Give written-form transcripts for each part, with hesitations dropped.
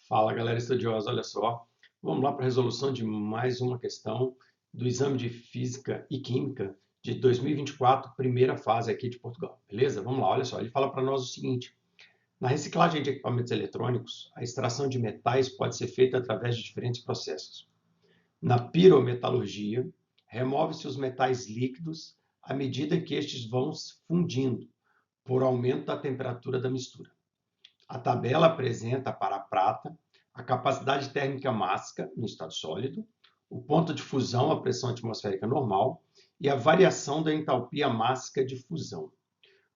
Fala, galera estudiosa, olha só. Vamos lá para a resolução de mais uma questão do exame de Física e Química de 2024, primeira fase aqui de Portugal. Beleza? Vamos lá, olha só. Ele fala para nós o seguinte: na reciclagem de equipamentos eletrônicos, a extração de metais pode ser feita através de diferentes processos. Na pirometalurgia, remove-se os metais líquidos à medida que estes vão fundindo, por aumento da temperatura da mistura. A tabela apresenta para a prata a capacidade térmica máxima no estado sólido, o ponto de fusão à pressão atmosférica normal e a variação da entalpia máxima de fusão.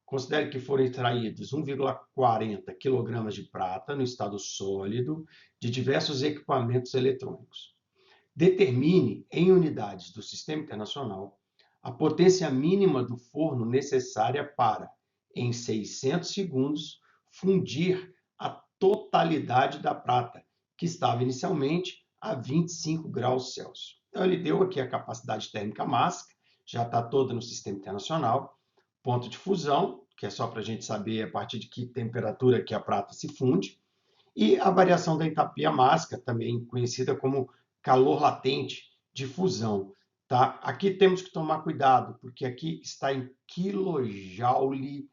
Considere que foram extraídos 1,40 kg de prata no estado sólido de diversos equipamentos eletrônicos. Determine, em unidades do Sistema Internacional, a potência mínima do forno necessária para, em 600 segundos, fundir a totalidade da prata, que estava inicialmente a 25 graus Celsius. Então, ele deu aqui a capacidade térmica máxima, já está toda no Sistema Internacional, ponto de fusão, que é só para a gente saber a partir de que temperatura que a prata se funde, e a variação da entalpia máxima, também conhecida como calor latente de fusão. Tá? Aqui temos que tomar cuidado, porque aqui está em kilojoule,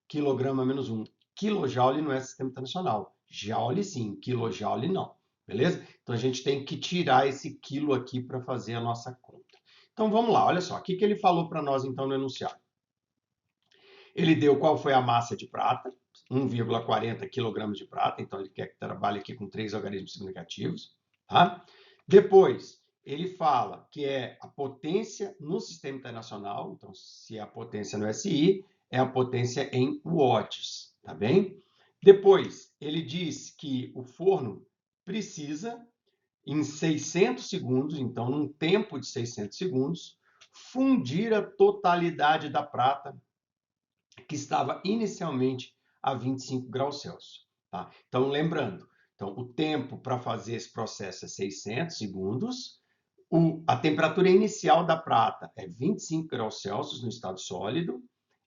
quilograma menos 1. Kilojoule não é sistema internacional. Joule sim, kilojoule não. Beleza? Então a gente tem que tirar esse quilo aqui para fazer a nossa conta. Então vamos lá, olha só. O que ele falou para nós então no enunciado? Ele deu qual foi a massa de prata, 1,40 kg de prata, então ele quer que trabalhe aqui com 3 algarismos negativos. Tá? Depois, ele fala que é a potência no sistema internacional, então se é a potência no SI, é a potência em watts, tá bem? Depois, ele diz que o forno precisa, em 600 segundos, então num tempo de 600 segundos, fundir a totalidade da prata que estava inicialmente a 25 graus Celsius. Tá? Então, lembrando, então, o tempo para fazer esse processo é 600 segundos, a temperatura inicial da prata é 25 graus Celsius no estado sólido,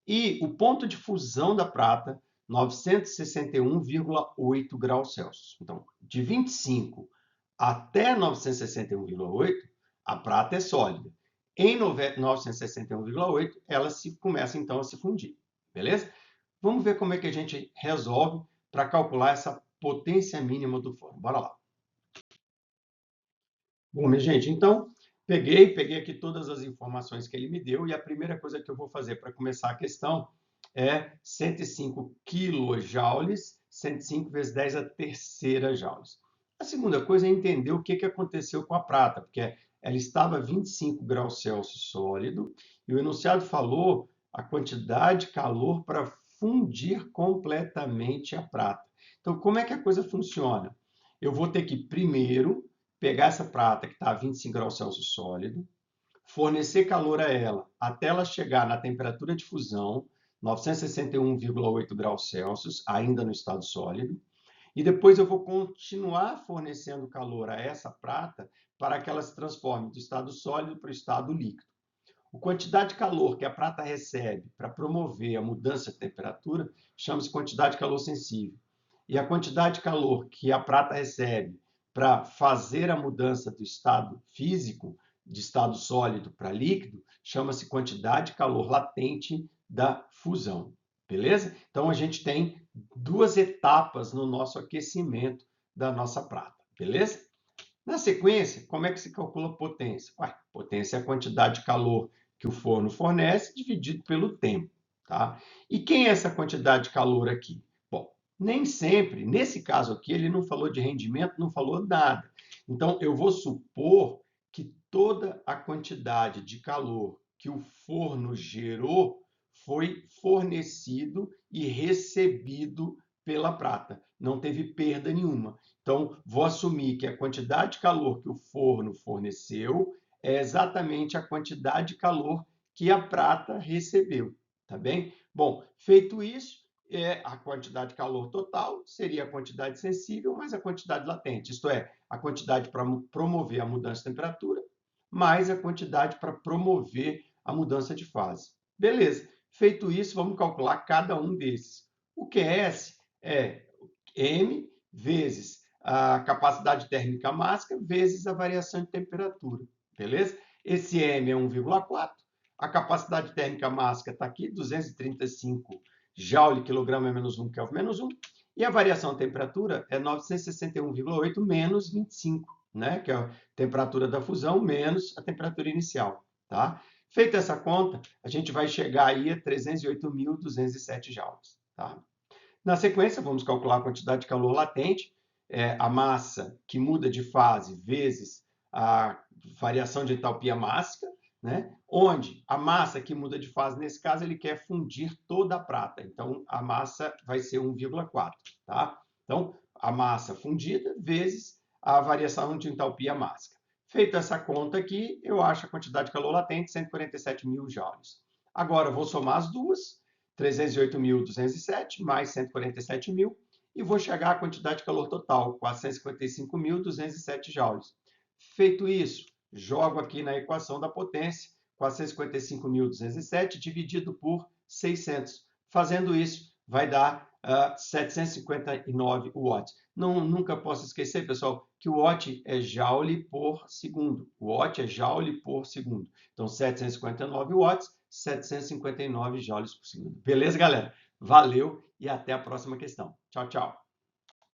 e o ponto de fusão da prata, 961,8 graus Celsius. Então, de 25 até 961,8, a prata é sólida. Em 961,8, ela começa então a se fundir. Beleza? Vamos ver como é que a gente resolve para calcular essa potência mínima do forno. Bora lá. Bom, minha gente, então, peguei aqui todas as informações que ele me deu e a primeira coisa que eu vou fazer para começar a questão é 105 quilojoules, 105 vezes 10 a terceira joules. A segunda coisa é entender o que aconteceu com a prata, porque ela estava a 25 graus Celsius sólido e o enunciado falou a quantidade de calor para fundir completamente a prata. Então, como é que a coisa funciona? Eu vou ter que primeiro pegar essa prata que está a 25 graus Celsius sólido, fornecer calor a ela até ela chegar na temperatura de fusão, 961,8 graus Celsius, ainda no estado sólido, e depois eu vou continuar fornecendo calor a essa prata para que ela se transforme do estado sólido para o estado líquido. A quantidade de calor que a prata recebe para promover a mudança de temperatura chama-se quantidade de calor sensível. E a quantidade de calor que a prata recebe para fazer a mudança do estado físico, de estado sólido para líquido, chama-se quantidade de calor latente da fusão. Beleza? Então a gente tem duas etapas no nosso aquecimento da nossa prata. Beleza? Na sequência, como é que se calcula a potência? Potência é a quantidade de calor que o forno fornece dividido pelo tempo. Tá? E quem é essa quantidade de calor aqui? Bom, nem sempre, nesse caso aqui, ele não falou de rendimento, não falou nada. Então, eu vou supor que toda a quantidade de calor que o forno gerou foi fornecido e recebido pela prata. Não teve perda nenhuma. Então, vou assumir que a quantidade de calor que o forno forneceu é exatamente a quantidade de calor que a prata recebeu, tá bem? Bom, feito isso, a quantidade de calor total seria a quantidade sensível mais a quantidade latente, isto é, a quantidade para promover a mudança de temperatura mais a quantidade para promover a mudança de fase. Beleza, feito isso, vamos calcular cada um desses. O QS é M vezes a capacidade térmica máxima vezes a variação de temperatura, beleza? Esse M é 1,4. A capacidade térmica máxima está aqui, 235 joule quilograma é menos 1, Kelvin menos 1. E a variação de temperatura é 961,8 menos 25, né? Que é a temperatura da fusão menos a temperatura inicial, tá? Feita essa conta, a gente vai chegar aí a 308.207 joules, tá? Na sequência, vamos calcular a quantidade de calor latente, a massa que muda de fase vezes a variação de entalpia máxima, né? Onde a massa que muda de fase, nesse caso, ele quer fundir toda a prata. Então, a massa vai ser 1,4, tá? Então, a massa fundida vezes a variação de entalpia máxima. Feita essa conta aqui, eu acho a quantidade de calor latente, 147.000 joules. Agora, eu vou somar as duas, 308.207 mais 147.000, e vou chegar à quantidade de calor total, 455.207 joules. Feito isso, jogo aqui na equação da potência, 455.207 dividido por 600. Fazendo isso, vai dar 759 watts. Nunca posso esquecer, pessoal, que o watt é joule por segundo. O watt é joule por segundo. Então, 759 watts, 759 joules por segundo. Beleza, galera? Valeu e até a próxima questão. Tchau, tchau.